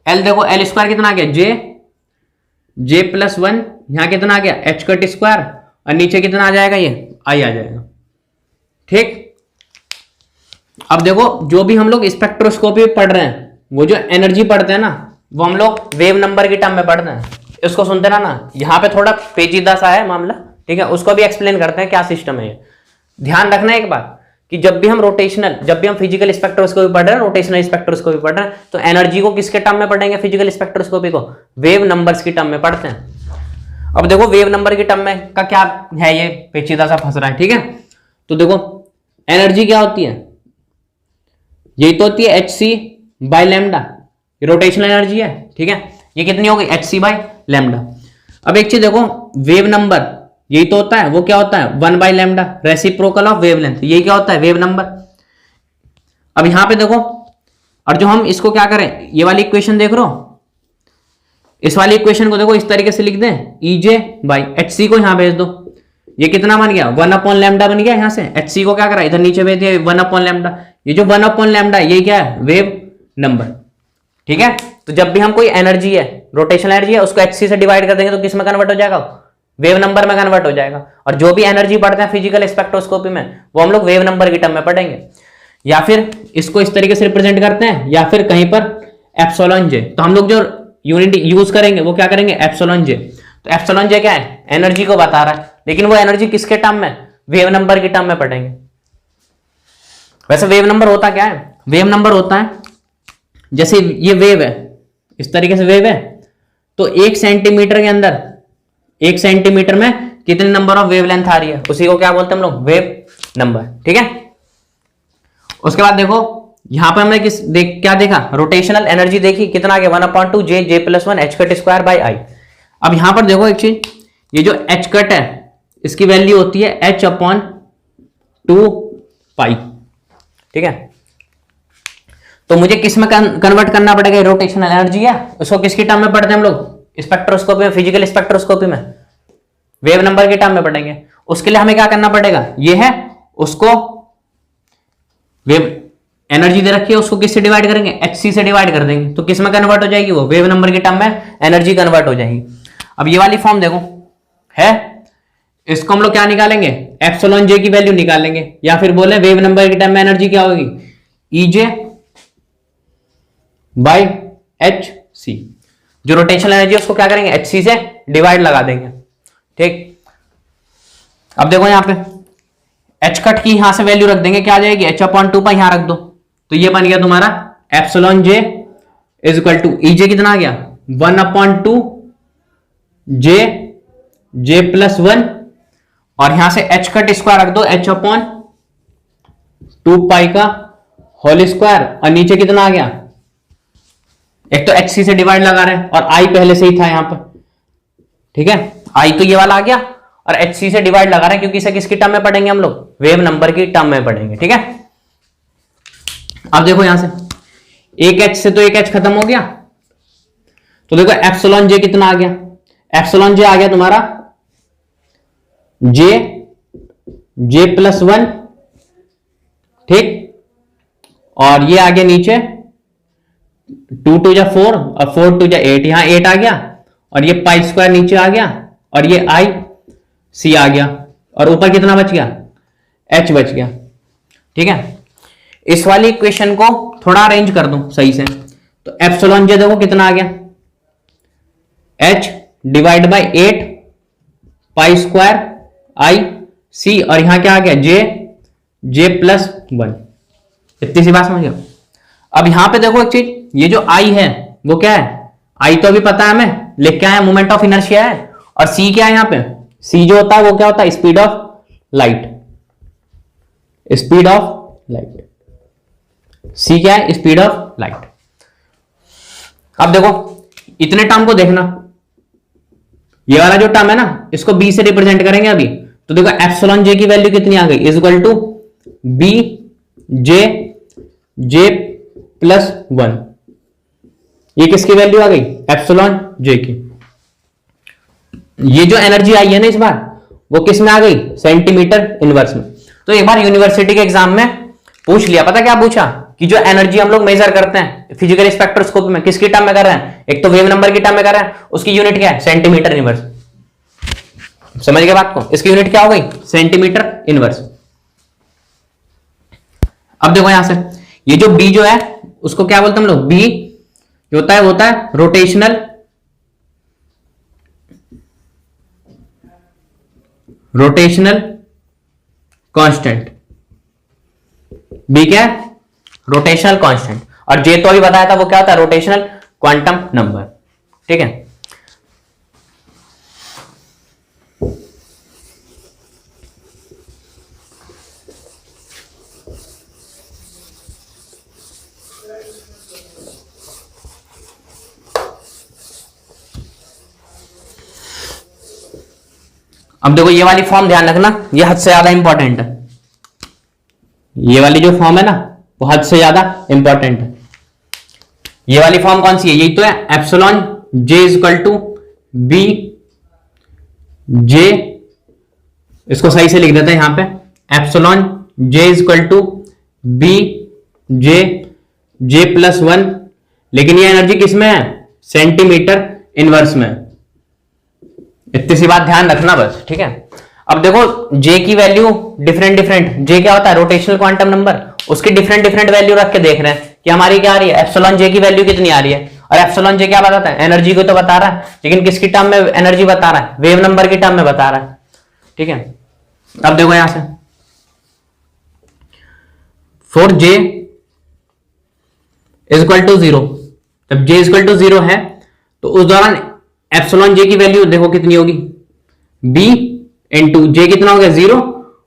L, देखो एल स्क्वायर कितना आ गया, जे प्लस वन, यहां कितना आ गया, एच कट स्क्वायर, और नीचे कितना आ जाएगा, ये आई आ जाएगा। ठीक, अब देखो जो भी हम लोग स्पेक्ट्रोस्कोपी पढ़ रहे हैं, वो जो एनर्जी पढ़ते हैं ना, वो हम लोग वेव नंबर की टर्म में पढ़ते हैं, इसको सुनते ना। यहाँ पे थोड़ा पेचीदा सा है मामला, ठीक है, उसको भी एक्सप्लेन करते हैं क्या सिस्टम है ये। ध्यान रखना एक बात कि जब भी हम फिजिकल स्पेक्ट्रोस्कोपी पढ़ रहे हैं, रोटेशनल स्पेक्ट्रोस्कोपी पढ़ रहे हैं, तो एनर्जी को किसके टर्म में पढ़ेंगे, फिजिकल स्पेक्ट्रोस्कोपी को वेव नंबर्स की टर्म में पढ़ते हैं। अब देखो वेव नंबर की टर्म में का क्या है, ये पेचीदा सा फंस रहा है। ठीक है, तो देखो एनर्जी क्या होती है, यही तो होती है hc by lambda, rotational energy है। ठीक है, ये कितनी होगी, hc बाई लैम्डा। अब एक चीज देखो, वेव नंबर यही तो होता है, वो क्या होता है, 1 by lambda, reciprocal of wavelength, ये क्या होता है, वेव नंबर। अब यहां पे देखो, और जो हम इसको क्या करें, ये वाली इक्वेशन देख रहे हो, इस वाली इक्वेशन को देखो इस तरीके से लिख दें, ej बाई hc को यहां भेज दो, ये कितना बन गया, 1 अपॉन लैम्डा बन गया। यहां से hc को क्या करा, इधर नीचे भेज दिया 1 अपॉन लैम्डा, ये जो 1 अपॉन लैम्डा ये क्या है, वेव नंबर। ठीक है, तो जब भी हम कोई एनर्जी है, रोटेशनल एनर्जी है, उसको hc से डिवाइड कर देंगे तो किस में कन्वर्ट हो जाएगा, वेव नंबर में कन्वर्ट हो जाएगा। और जो भी एनर्जी पढ़ते हैं फिजिकल स्पेक्ट्रोस्कोपी में, वो हम लोग वेव नंबर की टर्म में पढ़ेंगे। या फिर इसको इस तरीके से रिप्रेजेंट करते हैं, या फिर कहीं पर एप्सिलॉन जे। तो हम लोग जो यूनिट यूज करेंगे वो क्या करेंगे, एप्सिलॉन जे। तो एप्सिलॉन जे क्या है, एनर्जी को बता रहा है, लेकिन वो एनर्जी किसके टर्म में, वेव नंबर के टर्म में पढ़ेंगे। वैसे वेव नंबर होता क्या है, वेव नंबर होता है जैसे ये वेव है, इस तरीके से वेव है, तो 1 सेंटीमीटर के अंदर, 1 सेंटीमीटर में कितने नंबर ऑफ वेवलेंथ आ रही है, उसी को क्या बोलते हैं हम लोग, वेव नंबर। ठीक है, उसके बाद देखो यहां पे हमने क्या देखा, रोटेशनल एनर्जी देखी, कितना आ गया 1/2 J J plus 1 H cut square by I. अब यहां पर देखो एक चीज, ये जो एच कट है इसकी वैल्यू होती है h/2 पाई। ठीक है, तो मुझे किस में कन्वर्ट करना पड़ेगा, रोटेशनल एनर्जी है, उसको किसकी टर्म में पढ़ते हैं हम लोग, स्पेक्ट्रोस्कोपी में, फिजिकल स्पेक्ट्रोस्कोपी में वेव नंबर के टर्म में पढ़ेंगे। उसके लिए हमें क्या करना पड़ेगा, ये है, उसको वेव एनर्जी दे रखी है, उसको किससे डिवाइड करेंगे, hc से डिवाइड कर देंगे, तो किस में कन्वर्ट हो जाएगी, वो वेव नंबर के टर्म में एनर्जी कन्वर्ट हो जाएगी। अब ये वाली फॉर्म देखो है, इसको हम लोग क्या निकालेंगे, एप्सिलॉन जे की वैल्यू निकालेंगे, या फिर बोले वेव नंबर के टर्म में एनर्जी क्या होगी, EJ बाई HC। जो रोटेशनल एनर्जी उसको क्या करेंगे, HC से डिवाइड लगा देंगे। ठीक, अब देखो यहां पे H कट की यहां से वैल्यू रख देंगे, क्या आ जाएगी, h/2 पर यहां रख दो, तो ये बन गया तुम्हारा epsilon J is equal to EJ कितना आ गया 1/2 जे जे प्लस 1, और यहां से H कट स्क्वायर रख दो h/2 पाई का होल स्क्वायर, और नीचे कितना आ गया, एक तो HC से डिवाइड लगा रहे हैं और I पहले से ही था यहां पर। ठीक है, I तो ये वाला आ गया, और HC से डिवाइड लगा रहे हैं क्योंकि इसे किसकी टर्म में पढ़ेंगे हम लोग, वेव नंबर की टर्म में पढ़ेंगे। ठीक है, अब देखो यहां से एक H से तो एक H खत्म हो गया, तो देखो एप्सिलॉन जे कितना आ गया, एप्सिलॉन जे आ गया तुम्हारा जे जे प्लस 1। ठीक, और ये आ गया नीचे 2 2 जा 4 और 4 2 जा 8, यहां 8 आ गया, और ये पाई स्क्वायर नीचे आ गया, और ये आई सी आ गया, और ऊपर कितना बच गया, H बच गया। ठीक है, इस वाली इक्वेशन को थोड़ा अरेंज कर दूं सही से, तो एप्सिलॉन जे देखो कितना आ गया, H divide by 8 pi square I C, और यहां क्या आ गया, जे जे प्लस 1। इतनी सी बात समझ गए। अब यहां पे देखो एक चीज, ये जो आई है वो क्या है, आई तो अभी पता है हमें, लिख क्या है, मोमेंट ऑफ इनर्शिया है, और सी क्या है यहां पे, सी जो होता है वो क्या होता है, speed of light, speed of light, C क्या है, स्पीड ऑफ लाइट। अब देखो इतने टर्म को देखना, ये वाला जो टर्म है ना इसको बी से रिप्रेजेंट करेंगे अभी, तो देखो एप्सिलॉन जे की वैल्यू कितनी आ गई, is equal to B J J plus 1। ये किसकी वैल्यू आ गई, एप्सिलॉन जे की। ये जो एनर्जी आई है ना इस बार, वो किस में आ गई, सेंटीमीटर इनवर्स में। तो एक बार यूनिवर्सिटी के एग्जाम में पूछ लिया, पता क्या पूछा, कि जो एनर्जी हम लोग मेजर करते हैं फिजिकल स्पेक्ट्रोस्कोपी में, किसकी टर्म में कर रहे हैं, एक तो वेव नंबर की टर्म में कर रहे हैं, उसकी यूनिट क्या है, सेंटीमीटर इनवर्स। समझ गए बात को, इसकी यूनिट क्या हो गई, सेंटीमीटर इनवर्स। अब देखो यहां से ये जो बी जो है उसको क्या बोलते हैं हम लोग, बी जो होता है वो होता है रोटेशनल कांस्टेंट। बी क्या है, रोटेशनल कांस्टेंट, और जे तो अभी बताया था वो क्या होता है, रोटेशनल क्वांटम नंबर। ठीक है, अब देखो ये वाली फॉर्म ध्यान रखना, ये हद से ज्यादा इंपॉर्टेंट है। ये वाली जो फॉर्म है ना वो हद से ज्यादा इंपॉर्टेंट है। ये वाली फॉर्म कौन सी है, यही तो है, epsilon J is equal to B J, इसको सही से लिख देते हैं यहां पे, epsilon J is equal to B J J plus 1, लेकिन ये एनर्जी किस में है, सेंटीमीटर इनवर्स में। इतनी सी बात ध्यान रखना बस। ठीक है, अब देखो J की वैल्यू डिफरेंट, J क्या होता है, रोटेशनल क्वांटम नंबर, उसकी डिफरेंट वैल्यू रख के देख रहे हैं कि हमारी क्या आ रही है, एप्सिलॉन जे की वैल्यू कितनी आ रही है। और एप्सिलॉन जे क्या बताता है, एनर्जी को तो बता रहा है, लेकिन किसकी टर्म में एनर्जी बता रहा है, वेव नंबर की टर्म में बता रहा है। ठीक है, अब देखो यहां से for J is equal to 0, जब जे इज इक्वल टू 0 है तो उस दौरान एप्सिलॉन जे की वैल्यू देखो कितनी होगी, बी इंटू जे कितना हो गया 0,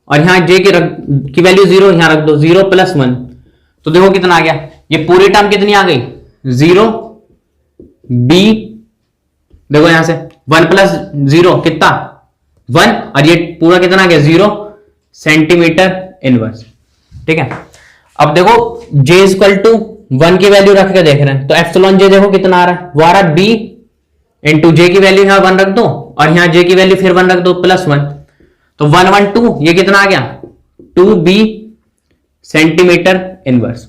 और यहां जे की वैल्यू 0 यहां रख दो, 0 + 1, तो देखो कितना आ गया, ये पूरी टर्म कितनी आ गई 0, बी देखो यहां से 1 + 0 कितना 1, और ये पूरा कितना आ गया 0 सेंटीमीटर इनवर्स। ठीक है, अब देखो जे इज इक्वल टू 1 की वैल्यू रख के देख रहे हैं, तो एप्सिलॉन जे देखो कितना आ रहा है, वो आ रहा है बी इंटू जे की वैल्यू यहां 1 रख दो, और यहां जे की वैल्यू फिर 1 रख दो +1, तो 1 1 2, ये कितना आ गया 2b सेंटीमीटर इनवर्स।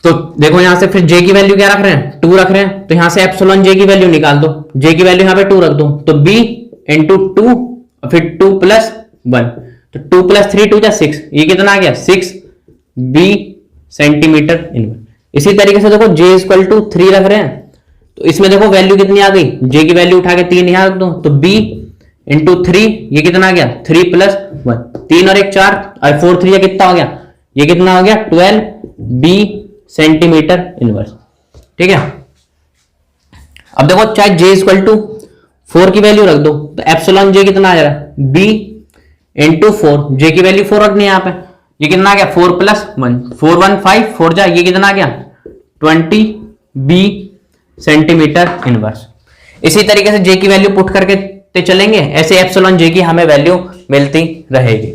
तो देखो यहां से फिर जे की वैल्यू क्या रख रहे हैं 2 रख रहे हैं, तो यहां से एप्सिलॉन जे की वैल्यू निकाल दो, जे की वैल्यू यहां पे 2 रख दो, तो b इंटू 2 और फिर 2 + 1, तो 2 + 3 2 6, ये कितना आ गया 6b सेंटीमीटर इनवर्स। इसी तरीके से देखो j = 3 रख रहे हैं, तो इसमें देखो वैल्यू कितनी आ गई, j की वैल्यू उठा के 3 यहां रख दो, तो b इंटू 3, ये कितना आ गया 3 + 1, 3 और 1 4, और 4 3 कितना हो गया, ये कितना हो गया 12b सेंटीमीटर इनवर्स। ठीक है, अब देखो चाहे j = 4 की वैल्यू रख दो, तो एप्सिलॉन j कितना आ जा रहा है b इंटू 4, j की वैल्यू 4 रखनी है यहां पे, ये कितना आ गया 4 + 1, 4 1 5 4 जा, ये कितना आ गया 20b सेंटीमीटर इनवर्स। इसी तरीके से j की वैल्यू पुट करके चलेंगे, ऐसे एप्सिलॉन j की हमें वैल्यू मिलती रहेगी।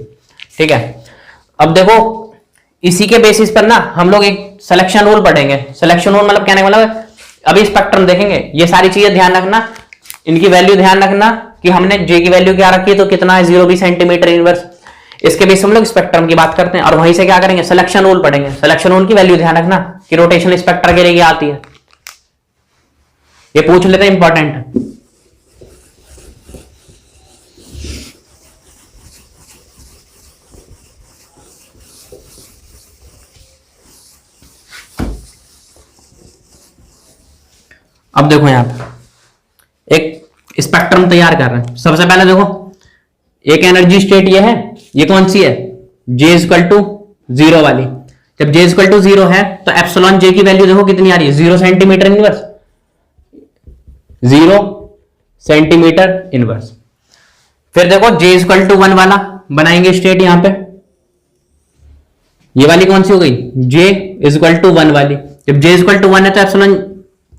ठीक है, अब देखो इसी के बेसिस पर ना हम लोग एक सिलेक्शन रूल पढ़ेंगे। सिलेक्शन रूल मतलब कहने का मतलब अभी स्पेक्ट्रम देखेंगे, ये सारी चीजें ध्यान रखना, इनकी वैल्यू ध्यान रखना कि हमने j की वैल्यू क्या रखी है, तो कितना है 0b सेंटीमीटर इनवर्स। इसके बेस हम लोग स्पेक्ट्रम की बात करते हैं, और वहीं से क्या करेंगे सिलेक्शन रूल पढ़ेंगे। सिलेक्शन रूल की वैल्यू ध्यान रखना कि रोटेशन स्पेक्ट्रा के लिए आती है, ये पूछ लेते हैं, इंपॉर्टेंट है। अब देखो यहां पे एक स्पेक्ट्रम तैयार कर रहे हैं। सबसे पहले देखो एक एनर्जी स्टेट ये है, ये कौन सी है J = 0 वाली। जब J = 0 है तो एप्सिलॉन J की वैल्यू देखो कितनी आ रही है 0 सेंटीमीटर इनवर्स, 0 सेंटीमीटर इनवर्स। फिर देखो J = 1 वाला बनाएंगे स्टेट, यहां पे ये वाली कौन सी हो गई J = 1 वाली। जब J = 1 है तो एप्सिलॉन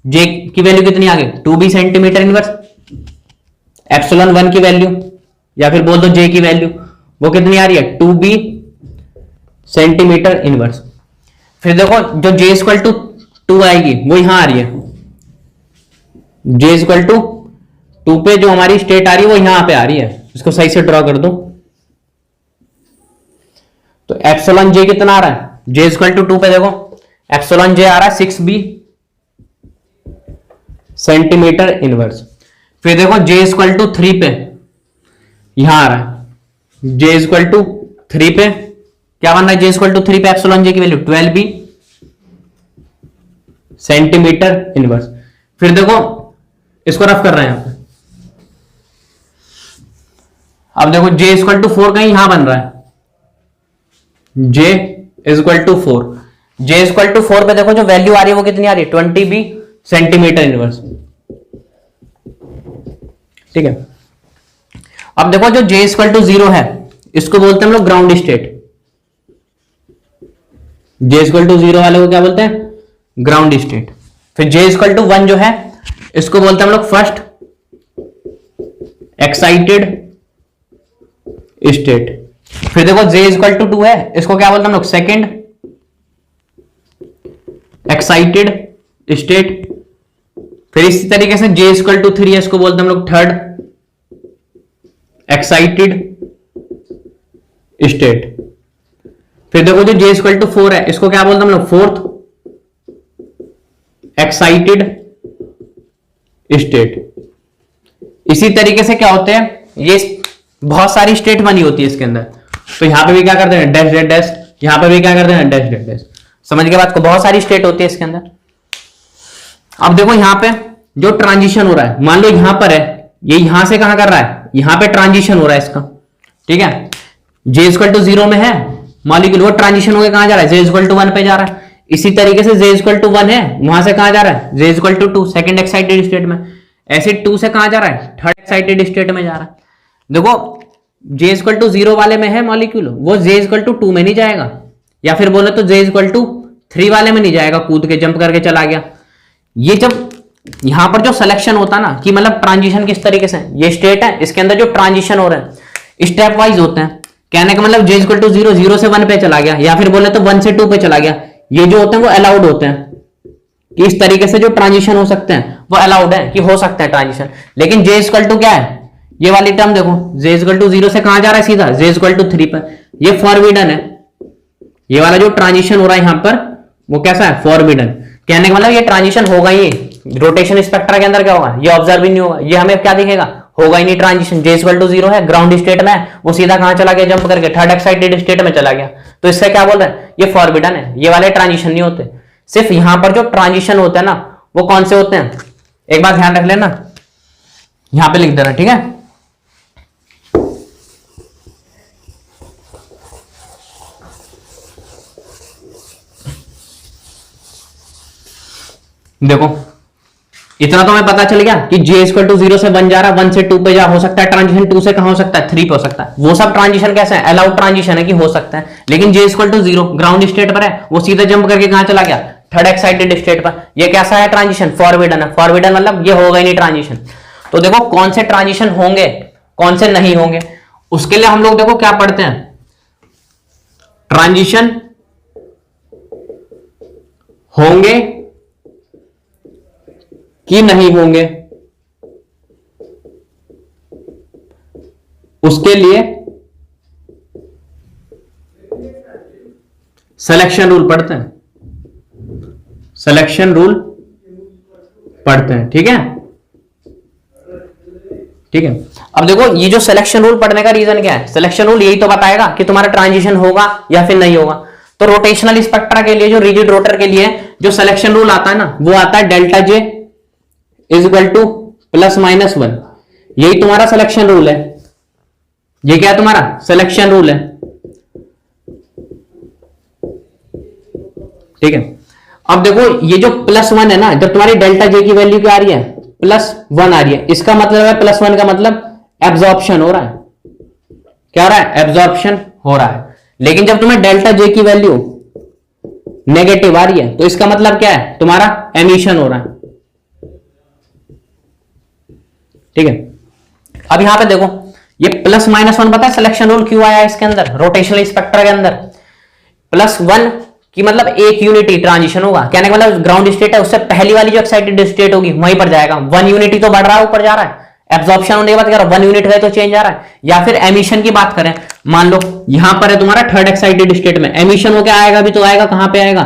J की वैल्यू कितनी आ गई 2b सेंटीमीटर इनवर्स। एप्सिलॉन 1 की वैल्यू या फिर बोल दो J की वैल्यू वो कितनी आ रही है 2b सेंटीमीटर इनवर्स। फिर देखो जो J = 2 आएगी वो यहां आ रही है, J = 2 पे जो हमारी स्टेट आ रही है वो यहां पे आ रही है, इसको सही से ड्रॉ कर दो। तो एप्सिलॉन J कितना आ रहा है J = 2 पे देखो एप्सिलॉन J आ रहा है 6b सेंटीमीटर इनवर्स। फिर देखो J = 3 पे यहां आ रहा है, J = 3 पे क्या बन रहा है J = 3 पे एप्सिलॉन J की वैल्यू 12b सेंटीमीटर इनवर्स। फिर देखो इसको रफ कर रहे हैं यहां पे, अब देखो J = 4 कहीं यहां बन रहा है, J = 4, J = 4 पे देखो जो वैल्यू आ रही है वो कितनी आ रही है 20b सेंटीमीटर इनवर्स। ठीक है, अब देखो जो J = 0 है इसको बोलते हैं हम लोग ग्राउंड स्टेट। J = 0 वाले को क्या बोलते हैं ग्राउंड स्टेट। फिर J = 1 जो है इसको बोलते हैं हम लोग फर्स्ट एक्साइटेड स्टेट। फिर देखो J = 2 है इसको क्या बोलते हैं हम लोग सेकंड एक्साइटेड स्टेट। फिर इसी तरीके से J = 3 है इसको बोलते हैं हम लोग थर्ड एक्साइटेड स्टेट। फिर देखो जो J = 4 है इसको क्या बोलते हैं हम लोग फोर्थ एक्साइटेड स्टेट। इसी तरीके से क्या होते हैं ये बहुत सारी स्टेट बनी होती है इसके अंदर, तो यहां पे भी क्या करते हैं डैश डैश डैश, यहां पे भी क्या करते हैं डैश डैश डैश। समझ के बात को, बहुत सारी स्टेट होती है इसके अंदर। अब देखो यहां पे जो ट्रांजिशन हो रहा है, मान लो यहां पर है, ये यहां से कहां कर रहा है, यहां पे ट्रांजिशन हो रहा है इसका, ठीक है। J इक्वल टू 0 में है मॉलिक्यूल, वो ट्रांजिशन होकर कहां जा रहा है, J इक्वल टू 1 पे जा रहा है। इसी तरीके से J इक्वल टू 1 है, वहां से कहां जा रहा है, J equal to 2 second excited state में। ऐसे 2 से कहां जा रहा है, थर्ड एक्साइटेड स्टेट में जा रहा है। देखो J इक्वल टू 0 वाले में है मॉलिक्यूल, वो J इक्वल टू 2 में नहीं जाएगा, या फिर बोले तो J इक्वल टू 3 वाले में नहीं जाएगा, कूद के जंप करके चला गया। ये जब यहां पर जो सिलेक्शन होता ना कि मतलब ट्रांजिशन किस तरीके से, ये स्टेट है, इसके अंदर जो ट्रांजिशन हो रहे हैं स्टेप वाइज होते हैं। कहने का मतलब J इक्वल टू 0, 0 से 1 पे चला गया, या फिर बोले तो 1 से 2 पे चला गया। ये जो होते हैं वो अलाउड होते हैं कि इस तरीके से जो ट्रांजिशन हो सकते हैं वो अलाउड है कि हो सकता है ट्रांजिशन। लेकिन J इक्वल टू क्या है, ये वाली टर्म देखो, J इक्वल टू 0 से कहां जा रहा है, सीधा J इक्वल टू 3 पर, ये फॉरबिडन है। ये वाला जो ट्रांजिशन हो रहा है यहां पर वो कैसा है, फॉरबिडन। कहने का मतलब ये ट्रांजिशन होगा ही, रोटेशन स्पेक्ट्रा के अंदर क्या होगा, ये ऑब्जर्व ही नहीं होगा, ये हमें क्या दिखेगा, होगा ही नहीं ट्रांजिशन। J इक्वल टू 0 है, ग्राउंड स्टेट में है, वो सीधा कहां चला गया, जंप करके थर्ड एक्साइटेड स्टेट में चला गया। तो इससे क्या बोल रहे हैं, ये फॉरबिडन है, ये वाले ट्रांजिशन नहीं होते। सिर्फ यहां पर जो ट्रांजिशन होते हैं ना वो कौन से होते हैं, एक बात ध्यान रख लेना, यहां पे लिख देना, ठीक है। देखो इतना तो हमें पता चल गया कि J इक्वल टू 0 से 1 जा रहा है, 1 से 2 पे जा हो सकता है ट्रांजिशन, 2 से कहां हो सकता है, 3 पे हो सकता है। वो सब ट्रांजिशन कैसे है, अलाउड ट्रांजिशन है कि हो सकता है। लेकिन J equal to 0 ground state पर है, वो सीधा जंप करके कहां चला गया, थर्ड एक्साइटेड स्टेट पर। ये कैसा है ट्रांजिशन, फॉरबिडन है। फॉरबिडन मतलब ये होगा ही नहीं ट्रांजिशन। तो देखो कौन से ट्रांजिशन होंगे कौन से नहीं होंगे, उसके लिए हम लोग देखो क्या पढ़ते हैं, ट्रांजिशन होंगे कि नहीं होंगे, उसके लिए सिलेक्शन रूल पढ़ते हैं, सिलेक्शन रूल पढ़ते हैं, ठीक है। ठीक है, अब देखो ये जो सिलेक्शन रूल पढ़ने का रीजन क्या है, सिलेक्शन रूल यही तो बताएगा कि तुम्हारा ट्रांजिशन होगा या फिर नहीं होगा। तो रोटेशनल स्पेक्ट्रा के लिए, जो रिजिड रोटर के लिए जो सिलेक्शन रूल आता है ना, वो आता है delta J is equal to +-1। यही तुम्हारा सिलेक्शन रूल है, ये क्या है तुम्हारा सिलेक्शन रूल है, ठीक है। अब देखो ये जो +1 है ना, जब तुम्हारी डेल्टा J की वैल्यू क्या आ रही है, +1 आ रही है, इसका मतलब है +1 का मतलब एब्जॉर्प्शन हो रहा है। क्या हो रहा है, एब्जॉर्प्शन हो रहा है। लेकिन जब तुम्हें डेल्टा J की वैल्यू नेगेटिव आ रही है तो इसका मतलब क्या है, तुम्हारा एमिशन हो रहा है, ठीक है। अब यहां पे देखो ये +-1 पता है सिलेक्शन रूल क्यों आया इसके अंदर, रोटेशनल स्पेक्ट्रा के अंदर। +1 की मतलब एक यूनिटी ट्रांजिशन होगा, कहने का मतलब ग्राउंड स्टेट है, उससे पहली वाली जो एक्साइटेड स्टेट होगी वहीं पर जाएगा। 1 यूनिटी तो बढ़ रहा है, ऊपर जा रहा है, एब्जॉर्प्शन होने के बाद क्या रहा है, 1 यूनिट है तो चेंज आ रहा है। या फिर एमिशन की बात करें, मान लो यहां पर है तुम्हारा थर्ड एक्साइटेड स्टेट में, एमिशन होकर आएगा भी तो आएगा कहां पे आएगा,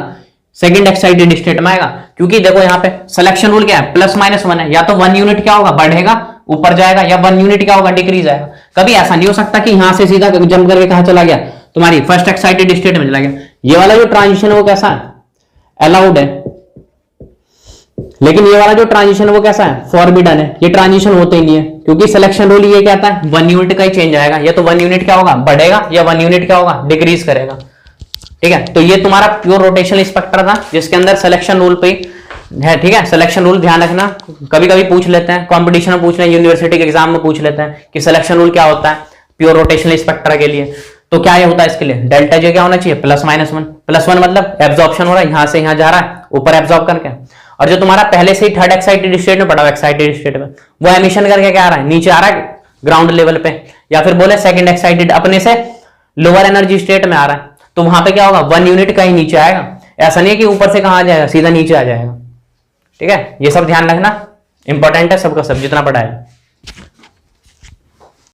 सेकंड एक्साइटेड स्टेट में आएगा। क्योंकि देखो यहां पे सिलेक्शन रूल क्या है, +-1 है, या तो 1 यूनिट क्या होगा, बढ़ेगा ऊपर जाएगा, या 1 यूनिट क्या होगा, डिक्रीज आएगा। कभी ऐसा नहीं हो सकता कि यहां से सीधा जंप करके कहां चला गया, तुम्हारी फर्स्ट एक्साइटेड स्टेट में चला गया। ये वाला जो ट्रांजिशन है वो कैसा है, अलाउड है। लेकिन ये वाला जो ट्रांजिशन है वो कैसा है, फॉरबिडन है, ये ट्रांजिशन होते ही नहीं है। क्योंकि सिलेक्शन रूल ये कहता है 1 यूनिट का ही चेंज आएगा, या तो 1 यूनिट क्या होगा, बढ़ेगा, या 1 यूनिट क्या होगा, डिक्रीज करेगा, ठीक है। तो ये तुम्हारा प्योर रोटेशनल स्पेक्ट्रा था जिसके अंदर सिलेक्शन रूल पे है, ठीक है। सिलेक्शन रूल ध्यान रखना, कभी कभी पूछ लेते हैं, कंपटीशन में पूछ रहे हैं, यूनिवर्सिटी के एग्जाम में पूछ लेते हैं कि सिलेक्शन रूल क्या होता है प्योर रोटेशनल स्पेक्ट्रा के लिए। तो क्या ये होता है इसके लिए, डेल्टा J क्या होना चाहिए, +-1। +1 मतलब एब्जॉर्प्शन हो रहा है, यहां से यहां जा रहा है, ऊपर एब्जॉर्ब करके। और जो तुम्हारा पहले से ही थर्ड एक्साइटेड स्टेट में पड़ा हुआ एक्साइटेड स्टेट में, वो एमिशन करके क्या आ रहा है, नीचे आ रहा है ग्राउंड लेवल पे, या फिर बोले सेकंड एक्साइटेड अपने से लोअर एनर्जी स्टेट में आ रहा है। तो वहां पे क्या होगा, 1 यूनिट का ही नीचे आएगा। ऐसा नहीं है कि ऊपर से कहां आ जाएगा, सीधा नीचे आ जाएगा, ठीक है। ये सब ध्यान रखना, इंपॉर्टेंट है सबका सब जितना पढ़ा है।